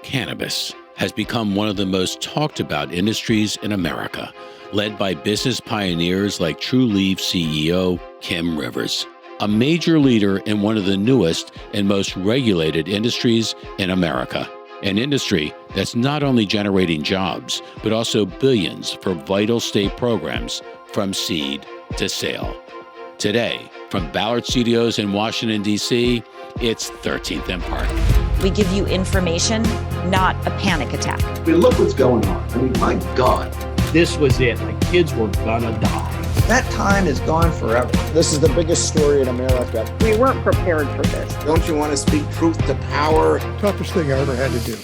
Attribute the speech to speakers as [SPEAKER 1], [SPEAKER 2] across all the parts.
[SPEAKER 1] Cannabis has become one of the most talked about industries in America, led by business pioneers like Trulieve CEO Kim Rivers, a major leader in one of the newest and most regulated industries in America, an industry that's not only generating jobs, but also billions for vital state programs from seed to sale. Today, from Ballard Studios in Washington, D.C., it's 13th and Park.
[SPEAKER 2] We give you information, not a panic attack.
[SPEAKER 3] I mean, look what's going on. I mean, my God.
[SPEAKER 4] This was it. My kids were gonna die.
[SPEAKER 3] That time is gone forever.
[SPEAKER 5] This is the biggest story in America.
[SPEAKER 6] We weren't prepared for this.
[SPEAKER 3] Don't you want to speak truth to power?
[SPEAKER 5] Toughest thing I ever had to do.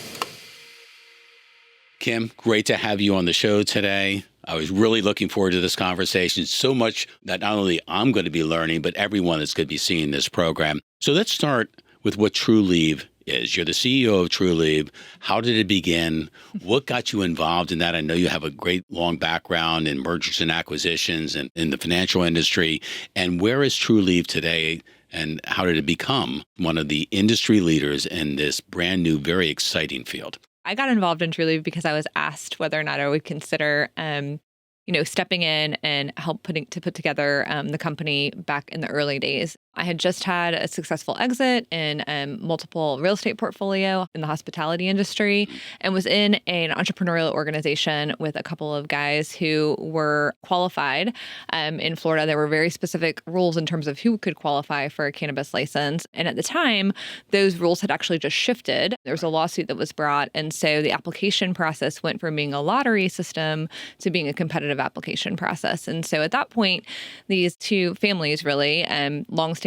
[SPEAKER 1] Kim, great to have you on the show today. I was really looking forward to this conversation. So much that not only I'm going to be learning, but everyone that's going to be seeing this program. So let's start with what Trulieve is. You're the CEO of Trulieve. How did it begin? What got you involved in that? I know you have a great long background in mergers and acquisitions and in the financial industry. And where is Trulieve today? And how did it become one of the industry leaders in this brand new, very exciting field?
[SPEAKER 7] I got involved in Trulieve because I was asked whether or not I would consider, stepping in and help put together the company back in the early days. I had just had a successful exit in multiple real estate portfolio in the hospitality industry and was in an entrepreneurial organization with a couple of guys who were qualified in Florida. There were very specific rules in terms of who could qualify for a cannabis license. And at the time, those rules had actually just shifted. There was a lawsuit that was brought. And so the application process went from being a lottery system to being a competitive application process. And so at that point, these two families really, long-standing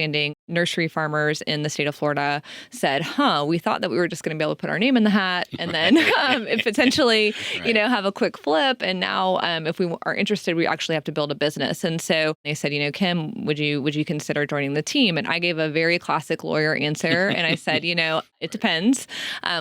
[SPEAKER 7] nursery farmers in the state of Florida said, we thought that we were just going to be able to put our name in the hat and then potentially, have a quick flip. And now if we are interested, we actually have to build a business. And so they said, Kim, would you consider joining the team? And I gave a very classic lawyer answer. And I said, it depends.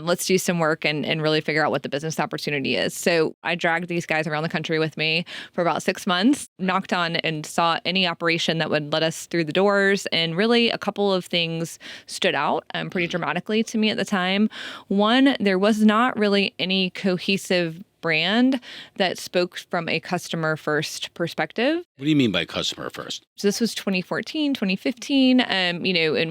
[SPEAKER 7] Let's do some work and really figure out what the business opportunity is. So I dragged these guys around the country with me for about 6 months, knocked on and saw any operation that would let us through the doors. And really a couple of things stood out pretty dramatically to me at the time. One, there was not really any cohesive brand that spoke from a customer first perspective.
[SPEAKER 1] What do you mean by customer first?
[SPEAKER 7] So this was 2014, 2015, and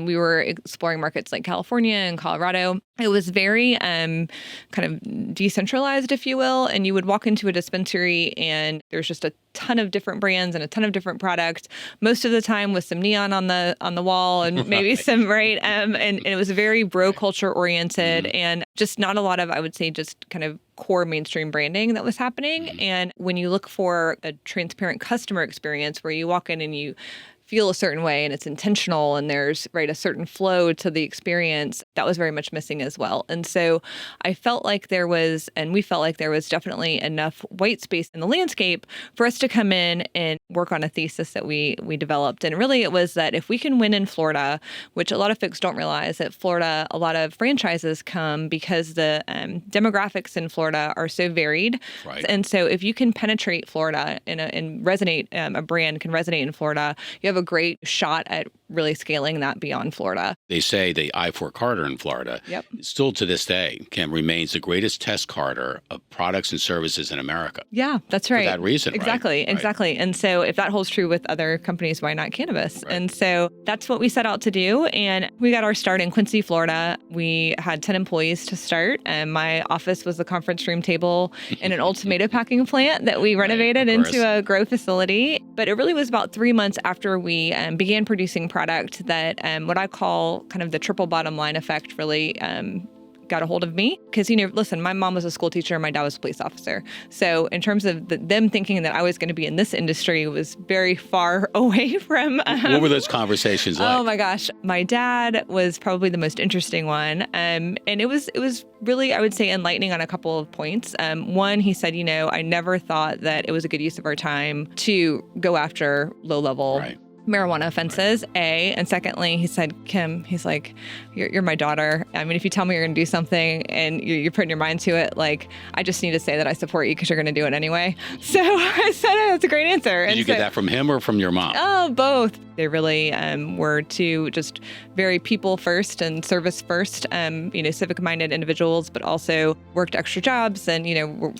[SPEAKER 7] we were exploring markets like California and Colorado. It was very kind of decentralized, if you will, and you would walk into a dispensary and there's just a ton of different brands and a ton of different products, most of the time with some neon on the wall and maybe some, right? And it was very bro culture oriented and just not a lot of, I would say, just kind of core mainstream branding that was happening. And when you look for a transparent customer experience where you walk in and you feel a certain way and it's intentional and there's a certain flow to the experience, that was very much missing as well. And so I felt like there was, and we felt like there was definitely enough white space in the landscape for us to come in and work on a thesis that we developed. And really it was that if we can win in Florida, which a lot of folks don't realize, that Florida, a lot of franchises come because the demographics in Florida are so varied.
[SPEAKER 1] Right.
[SPEAKER 7] And so if you can penetrate Florida and resonate, a brand can resonate in Florida, you have a great shot at really scaling that beyond Florida.
[SPEAKER 1] They say the I-4 Carter in Florida, still to this day, Kim, remains the greatest test Carter of products and services in America.
[SPEAKER 7] Yeah, that's right.
[SPEAKER 1] For that reason,
[SPEAKER 7] exactly,
[SPEAKER 1] right?
[SPEAKER 7] Exactly. And so if that holds true with other companies, why not cannabis? Right. And so that's what we set out to do. And we got our start in Quincy, Florida. We had 10 employees to start. And my office was the conference room table in an old tomato packing plant that we renovated into a grow facility. But it really was about 3 months after we began producing product that what I call kind of the triple bottom line effect really got a hold of me. Because, listen, my mom was a school teacher and my dad was a police officer. So in terms of them thinking that I was going to be in this industry was very far away from...
[SPEAKER 1] what were those conversations like?
[SPEAKER 7] Oh my gosh. My dad was probably the most interesting one. And it was really, I would say, enlightening on a couple of points. One, he said, I never thought that it was a good use of our time to go after low-level marijuana offenses, A. And secondly, he said, Kim, he's like, you're my daughter. I mean, if you tell me you're going to do something and you're putting your mind to it, like, I just need to say that I support you because you're going to do it anyway. So I said, that's a great answer.
[SPEAKER 1] Did you get that from him or from your mom?
[SPEAKER 7] Oh, both. They really were two just very people first and service first, civic-minded individuals, but also worked extra jobs. And,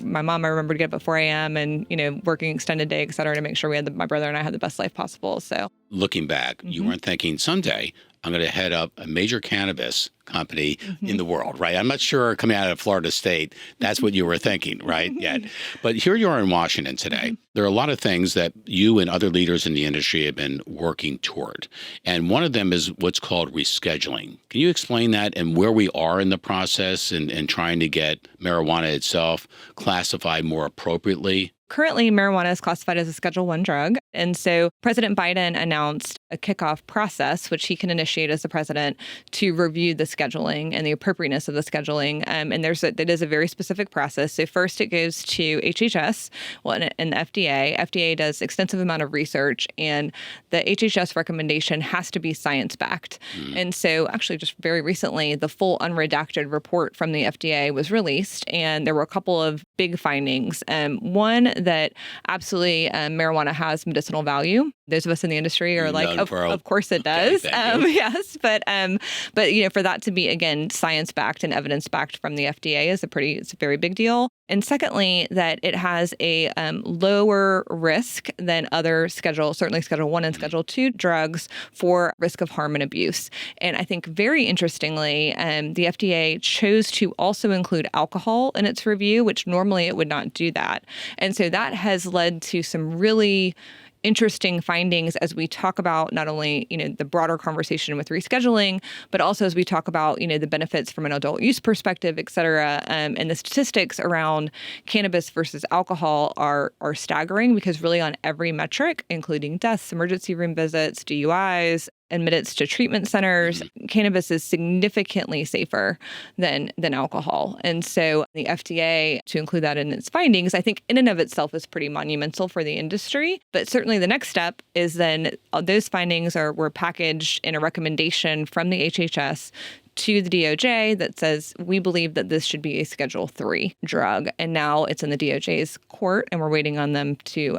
[SPEAKER 7] my mom, I remember to get up at 4 a.m. and, working extended day, et cetera, to make sure my brother and I had the best life possible. So
[SPEAKER 1] looking back, you weren't thinking someday I'm going to head up a major cannabis company in the world, right? I'm not sure coming out of Florida State, that's what you were thinking, right? Yet. But here you are in Washington today. There are a lot of things that you and other leaders in the industry have been working toward. And one of them is what's called rescheduling. Can you explain that and where we are in the process and trying to get marijuana itself classified more appropriately?
[SPEAKER 7] Currently, marijuana is classified as a Schedule I drug. And so President Biden announced a kickoff process, which he can initiate as the president, to review the scheduling and the appropriateness of the scheduling. And it is a very specific process. So first it goes to HHS and the FDA. FDA does extensive amount of research, and the HHS recommendation has to be science-backed. And so actually just very recently, the full unredacted report from the FDA was released, and there were a couple of big findings. One, that absolutely marijuana has medicinal value. Those of us in the industry are like, of course it does. Yes, but for that to be, again, science-backed and evidence-backed from the FDA it's a very big deal. And secondly, that it has a lower risk than other certainly Schedule I and Schedule II drugs for risk of harm and abuse. And I think very interestingly, the FDA chose to also include alcohol in its review, which normally it would not do that. And so that has led to some really interesting findings as we talk about not only, the broader conversation with rescheduling, but also as we talk about, the benefits from an adult use perspective, et cetera. And the statistics around cannabis versus alcohol are staggering, because really on every metric, including deaths, emergency room visits, DUIs, admittance to treatment centers, cannabis is significantly safer than alcohol. And so the FDA, to include that in its findings, I think in and of itself is pretty monumental for the industry. But certainly the next step is then those findings were packaged in a recommendation from the HHS to the DOJ that says, we believe that this should be a Schedule III drug. And now it's in the DOJ's court, and we're waiting on them to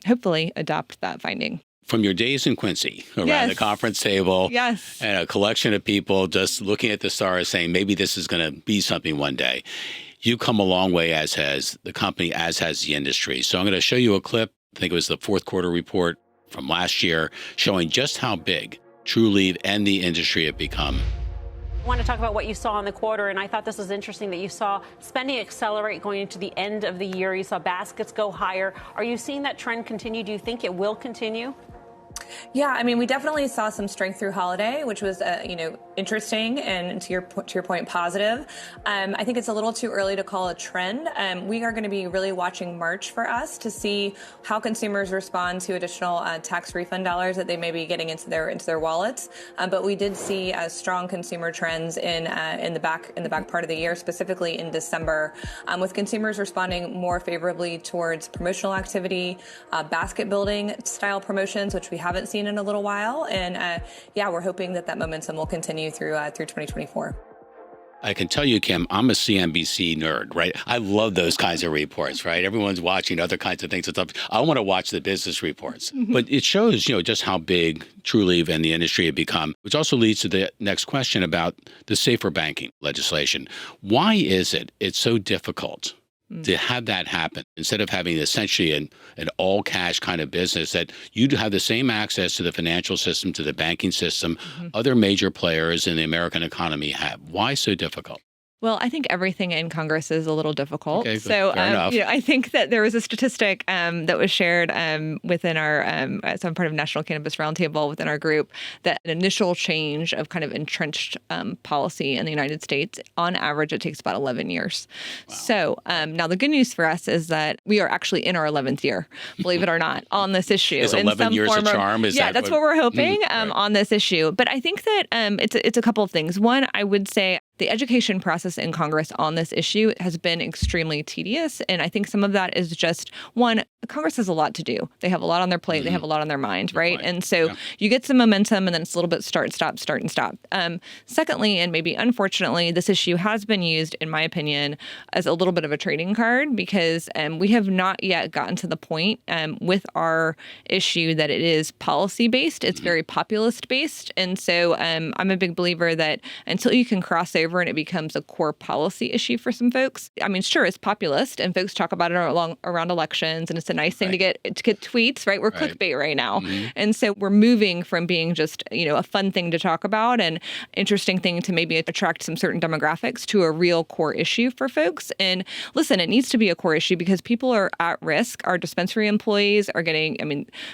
[SPEAKER 7] hopefully adopt that finding.
[SPEAKER 1] From your days in Quincy, around the conference table, and a collection of people just looking at the stars saying, maybe this is going to be something one day. You come a long way, as has the company, as has the industry. So I'm going to show you a clip. I think it was the fourth quarter report from last year, showing just how big Trulieve and the industry have become.
[SPEAKER 6] I want to talk about what you saw in the quarter, and I thought this was interesting that you saw spending accelerate going into the end of the year. You saw baskets go higher. Are you seeing that trend continue? Do you think it will continue?
[SPEAKER 8] Yeah, I mean, we definitely saw some strength through holiday, which was, interesting and to your point, positive. I think it's a little too early to call a trend. We are going to be really watching March for us to see how consumers respond to additional tax refund dollars that they may be getting into their wallets. But we did see strong consumer trends in the back part of the year, specifically in December, with consumers responding more favorably towards promotional activity, basket building style promotions, which we haven't seen in a little while. And we're hoping that momentum will continue through 2024.
[SPEAKER 1] I can tell you, Kim, I'm a CNBC nerd, right? I love those kinds of reports, right? Everyone's watching other kinds of things and stuff. I want to watch the business reports. But it shows, just how big Trulieve and the industry have become, which also leads to the next question about the safer banking legislation. Why is it's so difficult to have that happen, instead of having essentially an all-cash kind of business, that you have the same access to the financial system, to the banking system, other major players in the American economy have? Why so difficult?
[SPEAKER 7] Well, I think everything in Congress is a little difficult.
[SPEAKER 1] Okay,
[SPEAKER 7] so,
[SPEAKER 1] fair enough.
[SPEAKER 7] I think that there was a statistic that was shared within our, so I'm part of National Cannabis Roundtable within our group, that an initial change of kind of entrenched policy in the United States, on average, it takes about 11 years. Wow. So now the good news for us is that we are actually in our 11th year, believe it or not, on this issue.
[SPEAKER 1] Is 11 years a charm?
[SPEAKER 7] That's what we're hoping on this issue. But I think that it's a couple of things. One, I would say, the education process in Congress on this issue has been extremely tedious. And I think some of that is just, one, Congress has a lot to do. They have a lot on their plate. They have a lot on their mind, right? And so you get some momentum and then it's a little bit start, and stop. Secondly, and maybe unfortunately, this issue has been used, in my opinion, as a little bit of a trading card because we have not yet gotten to the point with our issue that it is policy-based. It's very populist-based. And so I'm a big believer that until you can cross over and it becomes a core policy issue for some folks, I mean, sure, it's populist and folks talk about it around elections and it's a nice thing to get tweets, right? We're clickbait right now. And so we're moving from being just, a fun thing to talk about and interesting thing to maybe attract some certain demographics to a real core issue for folks. And listen, it needs to be a core issue because people are at risk. Our dispensary employees are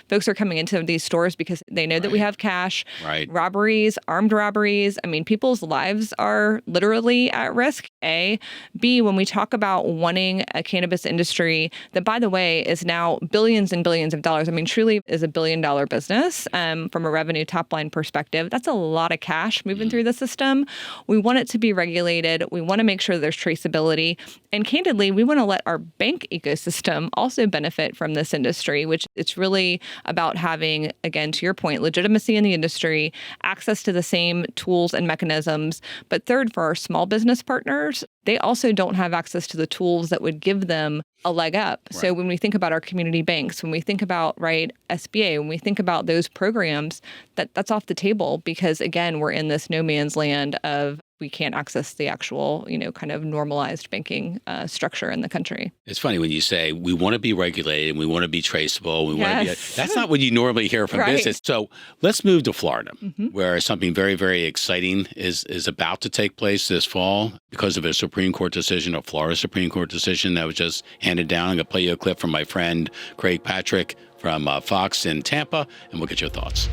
[SPEAKER 7] folks are coming into these stores because they know that we have cash, robberies, armed robberies. I mean, people's lives are literally at risk. A. B, when we talk about wanting a cannabis industry that, by the way, is now billions and billions of dollars. I mean, Trulieve is $1 billion business from a revenue top line perspective. That's a lot of cash moving through the system. We want it to be regulated. We want to make sure there's traceability. And candidly, we want to let our bank ecosystem also benefit from this industry, which it's really about having, again, to your point, legitimacy in the industry, access to the same tools and mechanisms. But third, for our small business partners, they also don't have access to the tools that would give them a leg up. So when we think about our community banks, when we think about, SBA, when we think about those programs, that's off the table because, again, we're in this no man's land of we can't access the actual, kind of normalized banking structure in the country. It's
[SPEAKER 1] funny when you say we want to be regulated and we want to be traceable. That's not what you normally hear from business. So let's move to Florida, where something very, very exciting is about to take place this fall because of a Supreme Court decision, a Florida Supreme Court decision that was just handed down. I'm going to play you a clip from my friend Craig Patrick from Fox in Tampa, and we'll get your thoughts.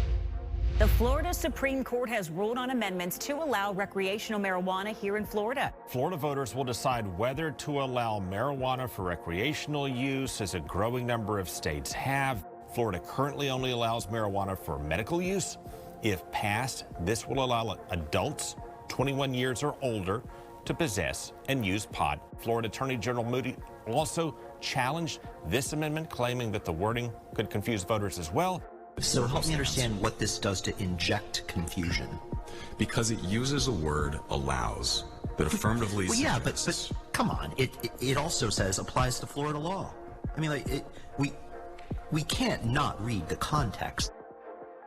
[SPEAKER 9] The Florida Supreme Court has ruled on amendments to allow recreational marijuana here in Florida.
[SPEAKER 10] Florida voters will decide whether to allow marijuana for recreational use, as a growing number of states have. Florida currently only allows marijuana for medical use. If passed, this will allow adults 21 years or older to possess and use pot. Florida Attorney General Moody also challenged this amendment, claiming that the wording could confuse voters as well.
[SPEAKER 11] So help me understand what this does to inject confusion.
[SPEAKER 12] Because it uses a word, allows, that affirmatively
[SPEAKER 11] but come on. It also says applies to Florida law. I mean, we can't not read the context.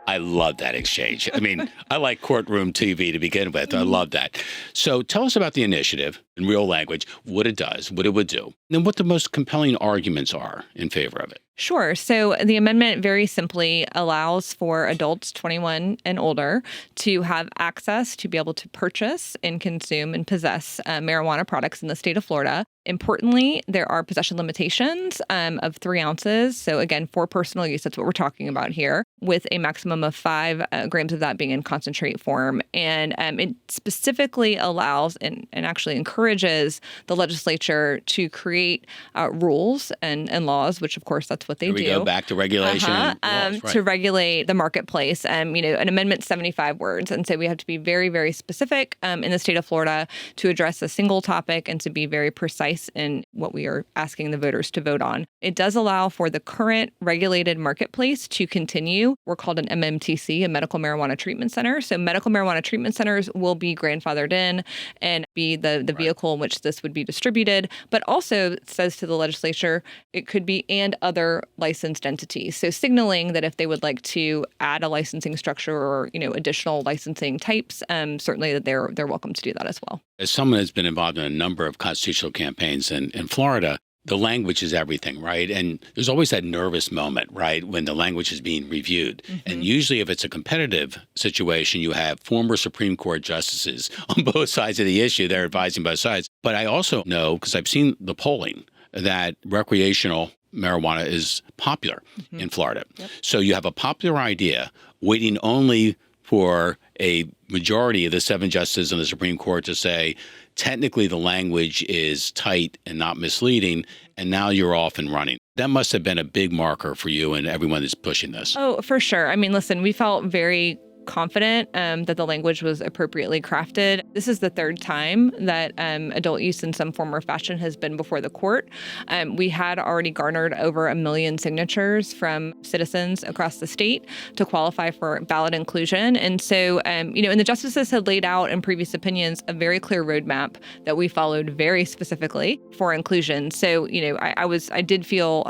[SPEAKER 1] I love that exchange. I mean, I like courtroom TV to begin with. I love that. So tell us about the initiative in real language, what it does, what it would do, and what the most compelling arguments are in favor of it.
[SPEAKER 7] Sure. So the amendment very simply allows for adults 21 and older to have access to be able to purchase and consume and possess marijuana products in the state of Florida. Importantly, there are possession limitations of 3 ounces. So again, for personal use, that's what we're talking about here, with a maximum of 5 grams of that being in concentrate form. And it specifically allows and actually encourages the legislature to create rules and laws, which of course that's what they do.
[SPEAKER 1] We go back to regulation.
[SPEAKER 7] To regulate the marketplace. An amendment 75 words. And so we have to be very, very specific in the state of Florida to address a single topic and to be very precise in what we are asking the voters to vote on. It does allow for the current regulated marketplace to continue. We're called an MMTC, a medical marijuana treatment center. So medical marijuana treatment centers will be grandfathered in and be the vehicle in which this would be distributed, but also it says to the legislature, it could be and other licensed entities. So signaling that if they would like to add a licensing structure or, additional licensing types, certainly that they're welcome to do that as well.
[SPEAKER 1] As someone that's been involved in a number of constitutional campaigns in Florida, the language is everything, right? And there's always that nervous moment, right, when the language is being reviewed. And usually if it's a competitive situation, you have former Supreme Court justices on both sides of the issue. They're advising both sides. But I also know, because I've seen the polling, that recreational marijuana is popular in Florida. So you have a popular idea waiting only for a majority of the 7 justices on the Supreme Court to say, technically the language is tight and not misleading, and now you're off and running. That must have been a big marker for you and everyone that's pushing this.
[SPEAKER 7] Oh, for sure. I mean, listen, we felt very confident that the language was appropriately crafted. This is the third time that adult use in some form or fashion has been before the court. We had already garnered over 1 million signatures from citizens across the state to qualify for ballot inclusion. And so, and the justices had laid out in previous opinions a very clear roadmap that we followed very specifically for inclusion. So, I did feel,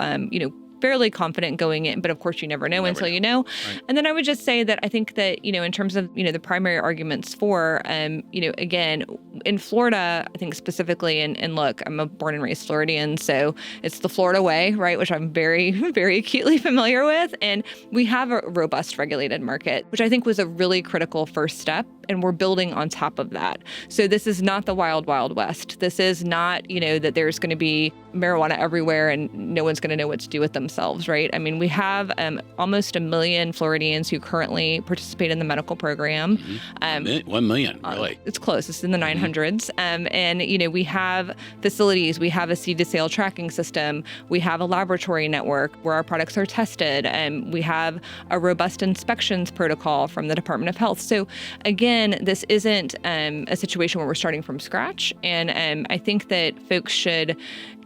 [SPEAKER 7] fairly confident going in, but of course you never know until you know. Right. And then I would just say that I think that, in terms of, the primary arguments for, again, in Florida, I think specifically, and look, I'm a born and raised Floridian, so it's the Florida way, right, which I'm very, very acutely familiar with. And we have a robust regulated market, which I think was a really critical first step. And we're building on top of that. So this is not the wild, wild west. This is not, that there's going to be marijuana everywhere and no one's going to know what to do with themselves, right? I mean, we have almost 1 million Floridians who currently participate in the medical program.
[SPEAKER 1] 1 million, really?
[SPEAKER 7] It's close. It's in the 900s. And, we have facilities. We have a seed-to-sale tracking system. We have a laboratory network where our products are tested. And we have a robust inspections protocol from the Department of Health. So, again, this isn't a situation where we're starting from scratch. And I think that folks should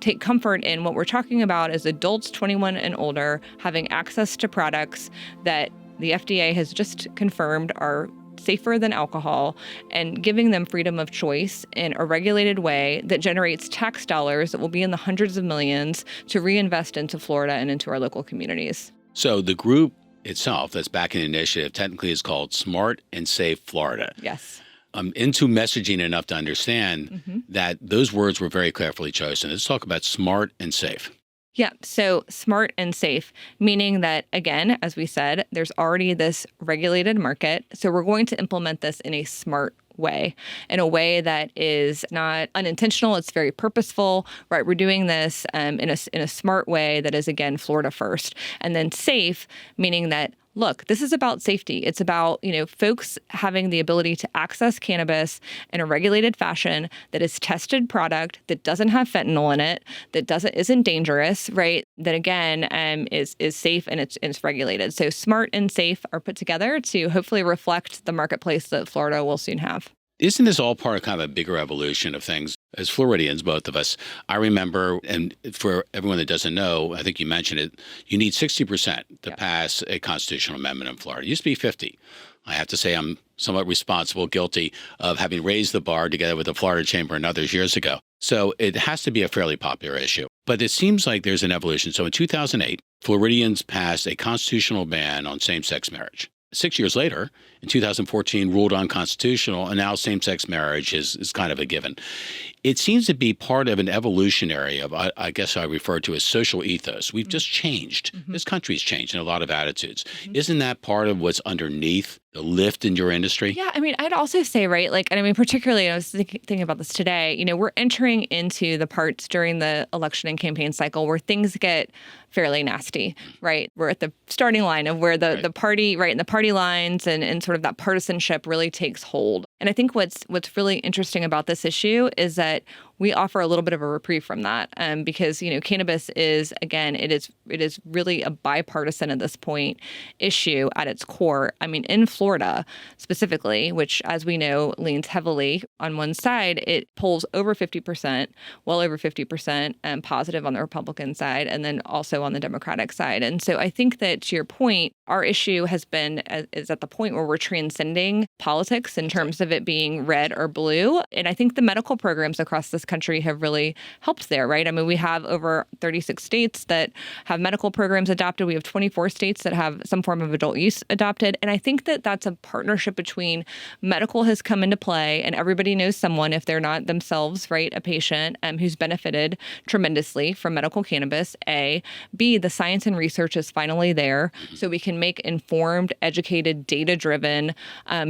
[SPEAKER 7] take comfort in what we're talking about as adults 21 and older having access to products that the FDA has just confirmed are safer than alcohol, and giving them freedom of choice in a regulated way that generates tax dollars that will be in the hundreds of millions to reinvest into Florida and into our local communities.
[SPEAKER 1] So the group itself that's backing the initiative technically is called Smart and Safe Florida.
[SPEAKER 7] Yes.
[SPEAKER 1] I'm into messaging enough to understand that those words were very carefully chosen. Let's talk about smart and safe.
[SPEAKER 7] Yeah. So smart and safe, meaning that, again, as we said, there's already this regulated market. So we're going to implement this in a smart way, in a way that is not unintentional. It's very purposeful, right? We're doing this in a smart way that is, again, Florida first. And then safe, meaning that, look, this is about safety. It's about, folks having the ability to access cannabis in a regulated fashion that is tested product, that doesn't have fentanyl in it, that isn't dangerous, right? That, again, is safe and it's regulated. So smart and safe are put together to hopefully reflect the marketplace that Florida will soon have.
[SPEAKER 1] Isn't this all part of kind of a bigger evolution of things? As Floridians, both of us, I remember, and for everyone that doesn't know, I think you mentioned it, you need 60% to pass a constitutional amendment in Florida. It used to be 50. I have to say I'm somewhat responsible, guilty of having raised the bar together with the Florida Chamber and others years ago. So it has to be a fairly popular issue. But it seems like there's an evolution. So in 2008, Floridians passed a constitutional ban on same-sex marriage. 6 years later, in 2014, ruled unconstitutional, and now same-sex marriage is kind of a given. It seems to be part of an evolutionary of, I guess I refer to as social ethos. We've just changed. This country's changed in a lot of attitudes. Isn't that part of what's underneath the lift in your industry?
[SPEAKER 7] Yeah, I mean, I'd also say, right, particularly, I was thinking about this today, we're entering into the parts during the election and campaign cycle where things get fairly nasty, right? We're at the starting line of where the party, right, and the party lines and sort of that partisanship really takes hold. And I think what's really interesting about this issue is that we offer a little bit of a reprieve from that because, cannabis is, again, it is really a bipartisan at this point issue at its core. I mean, in Florida specifically, which, as we know, leans heavily on one side, it polls over 50%, well over 50% positive on the Republican side, and then also on the Democratic side. And so I think that, to your point, our issue is at the point where we're transcending politics in terms of it being red or blue. And I think the medical programs across this country have really helped there, right? I mean, we have over 36 states that have medical programs adopted. We have 24 states that have some form of adult use adopted. And I think that that's a partnership between medical has come into play, and everybody knows someone, if they're not themselves, right, a patient who's benefited tremendously from medical cannabis, A. B, the science and research is finally there, so we can make informed, educated, data-driven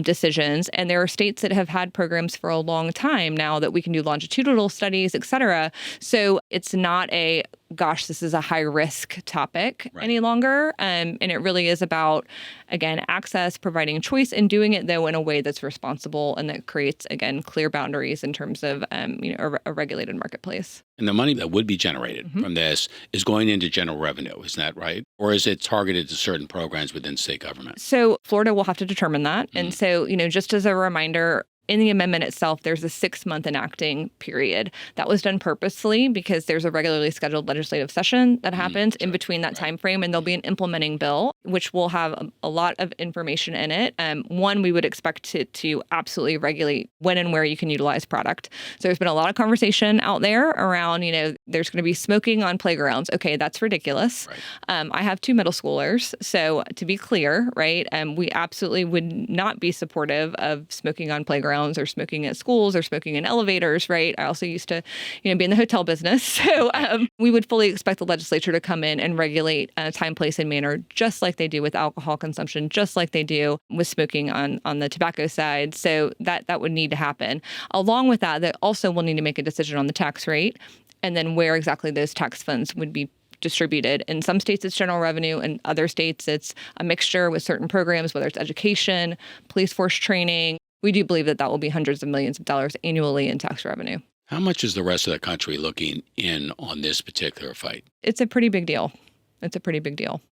[SPEAKER 7] decisions. And there are states that have had programs for a long time now that we can do longitudinal studies, et cetera. So it's not a gosh, this is a high risk topic any longer. And it really is about, again, access, providing choice, and doing it, though, in a way that's responsible and that creates, again, clear boundaries in terms of a regulated marketplace.
[SPEAKER 1] And the money that would be generated from this is going into general revenue, isn't that right? Or is it targeted to certain programs within state government?
[SPEAKER 7] So Florida will have to determine that. And so, just as a reminder, in the amendment itself, there's a 6-month enacting period. That was done purposefully because there's a regularly scheduled legislative session that happens in between that time frame, and there'll be an implementing bill, which will have a lot of information in it. One, we would expect to absolutely regulate when and where you can utilize product. So there's been a lot of conversation out there around, there's going to be smoking on playgrounds. Okay, that's ridiculous. I have 2 middle schoolers. So to be clear, we absolutely would not be supportive of smoking on playgrounds or smoking at schools or smoking in elevators, I also used to, be in the hotel business. So we would fully expect the legislature to come in and regulate time, place, and manner, just like they do with alcohol consumption, just like they do with smoking on the tobacco side. So that would need to happen. Along with that, they also will need to make a decision on the tax rate and then where exactly those tax funds would be distributed. In some states, it's general revenue. In other states, it's a mixture with certain programs, whether it's education, police force training. We do believe that will be hundreds of millions of dollars annually in tax revenue.
[SPEAKER 1] How much is the rest of the country looking in on this particular fight?
[SPEAKER 7] It's a pretty big deal.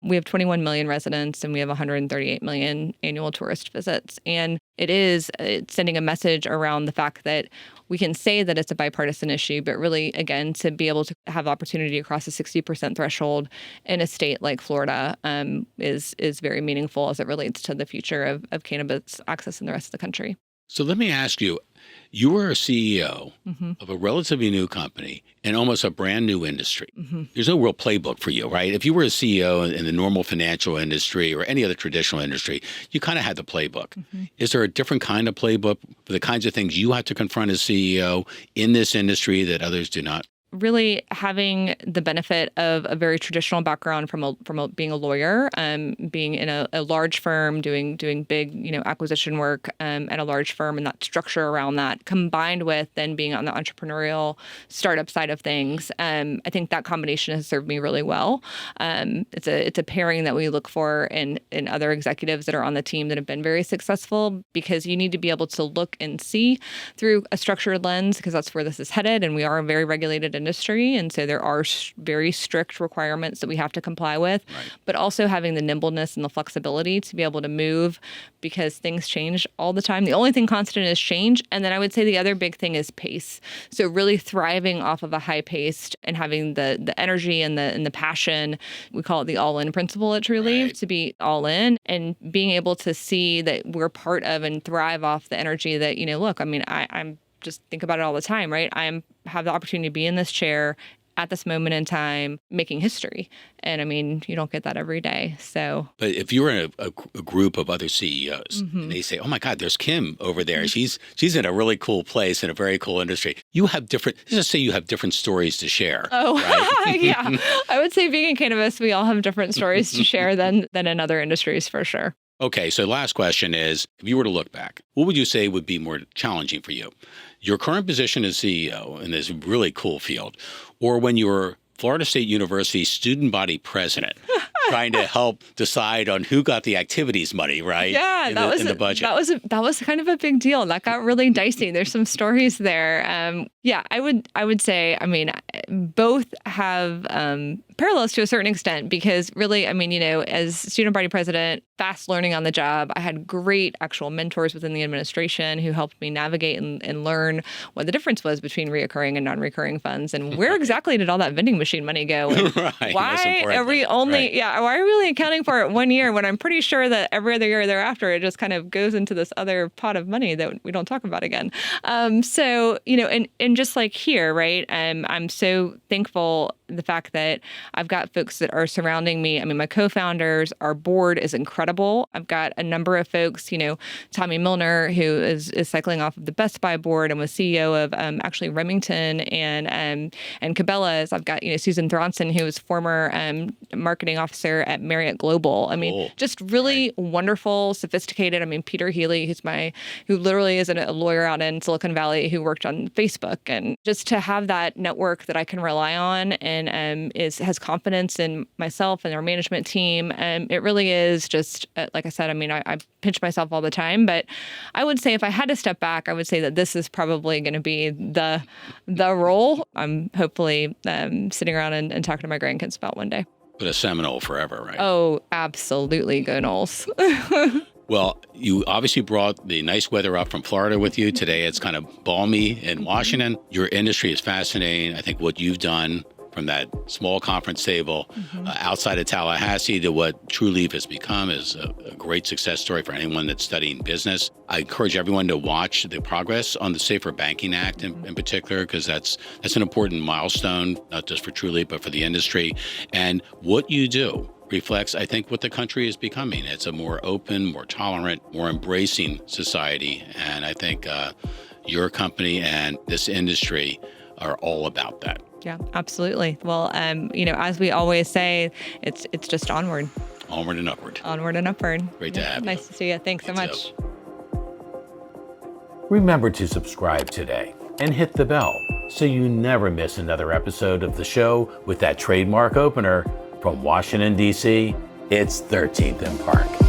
[SPEAKER 7] We have 21 million residents and we have 138 million annual tourist visits. And it's sending a message around the fact that we can say that it's a bipartisan issue, but really, again, to be able to have opportunity across a 60% threshold in a state like Florida is very meaningful as it relates to the future of cannabis access in the rest of the country.
[SPEAKER 1] So let me ask you, you were a CEO of a relatively new company in almost a brand new industry. There's no real playbook for you, right? If you were a CEO in the normal financial industry or any other traditional industry, you kind of had the playbook. Is there a different kind of playbook for the kinds of things you have to confront as CEO in this industry that others do not?
[SPEAKER 7] Really having the benefit of a very traditional background from being a lawyer, being in a large firm, doing big acquisition work at a large firm, and that structure around that, combined with then being on the entrepreneurial startup side of things, I think that combination has served me really well. It's a pairing that we look for in other executives that are on the team that have been very successful, because you need to be able to look and see through a structured lens, because that's where this is headed, and we are a very regulated industry, and so there are very strict requirements that we have to comply with, but also having the nimbleness and the flexibility to be able to move, because things change all the time. The only thing constant is change. And then I would say the other big thing is pace. So really thriving off of a high pace and having the energy and the passion, we call it the all-in principle at Trulieve, to be all in, and being able to see that we're part of and thrive off the energy that, look, I'm just think about it all the time, right? Have the opportunity to be in this chair at this moment in time, making history. And you don't get that every day. So, but
[SPEAKER 1] if you're in a group of other CEOs and they say, "Oh my God, there's Kim over there. She's in a really cool place in a very cool industry." You have let's just say you have different stories to share.
[SPEAKER 7] Oh,
[SPEAKER 1] right?
[SPEAKER 7] Yeah. I would say being in cannabis, we all have different stories to share than in other industries for sure.
[SPEAKER 1] Okay, so last question is, if you were to look back, what would you say would be more challenging for you? Your current position as CEO in this really cool field, or when you were Florida State University Student Body President, trying to help decide on who got the activities money, right?
[SPEAKER 7] Yeah,
[SPEAKER 1] in the budget.
[SPEAKER 7] That was kind of a big deal. That got really dicey. There's some stories there. I would say, both have parallels to a certain extent, because really, as Student Body President, fast learning on the job. I had great actual mentors within the administration who helped me navigate and learn what the difference was between reoccurring and non-recurring funds, and where exactly did all that vending machine money go?
[SPEAKER 1] Right.
[SPEAKER 7] Why are we only, why are we only accounting for it 1 year when I'm pretty sure that every other year thereafter it just kind of goes into this other pot of money that we don't talk about again. So, and just like here, right, I'm so thankful the fact that I've got folks that are surrounding me. My co-founders, our board is incredible. I've got a number of folks, Tommy Milner, who is cycling off of the Best Buy board and was CEO of actually Remington and Cabela's. I've got, Susan Thronson, who was former marketing officer at Marriott Global. Just really wonderful, sophisticated. Peter Healy, who literally is a lawyer out in Silicon Valley who worked on Facebook, and just to have that network that I can rely on and has confidence in myself and our management team. It really is just, like I said, I mean, I pinch myself all the time, but I would say if I had to step back, I would say that this is probably going to be the role I'm hopefully sitting around and talking to my grandkids about one day.
[SPEAKER 1] But a Seminole forever, right?
[SPEAKER 7] Oh, absolutely. Go Noles.
[SPEAKER 1] Well, you obviously brought the nice weather up from Florida with you. Today it's kind of balmy in Washington. Your industry is fascinating. I think what you've done from that small conference table outside of Tallahassee to what Trulieve has become is a great success story for anyone that's studying business. I encourage everyone to watch the progress on the Safer Banking Act in particular, because that's an important milestone, not just for Trulieve, but for the industry. And what you do reflects, I think, what the country is becoming. It's a more open, more tolerant, more embracing society. And I think your company and this industry are all about that.
[SPEAKER 7] Yeah, absolutely. Well, as we always say, it's just onward.
[SPEAKER 1] Onward and upward.
[SPEAKER 7] Onward and upward.
[SPEAKER 1] Great to have you.
[SPEAKER 7] Nice to see you. Thanks so much.
[SPEAKER 13] Remember to subscribe today and hit the bell so you never miss another episode of the show with that trademark opener. From Washington, D.C., it's 13th and Park.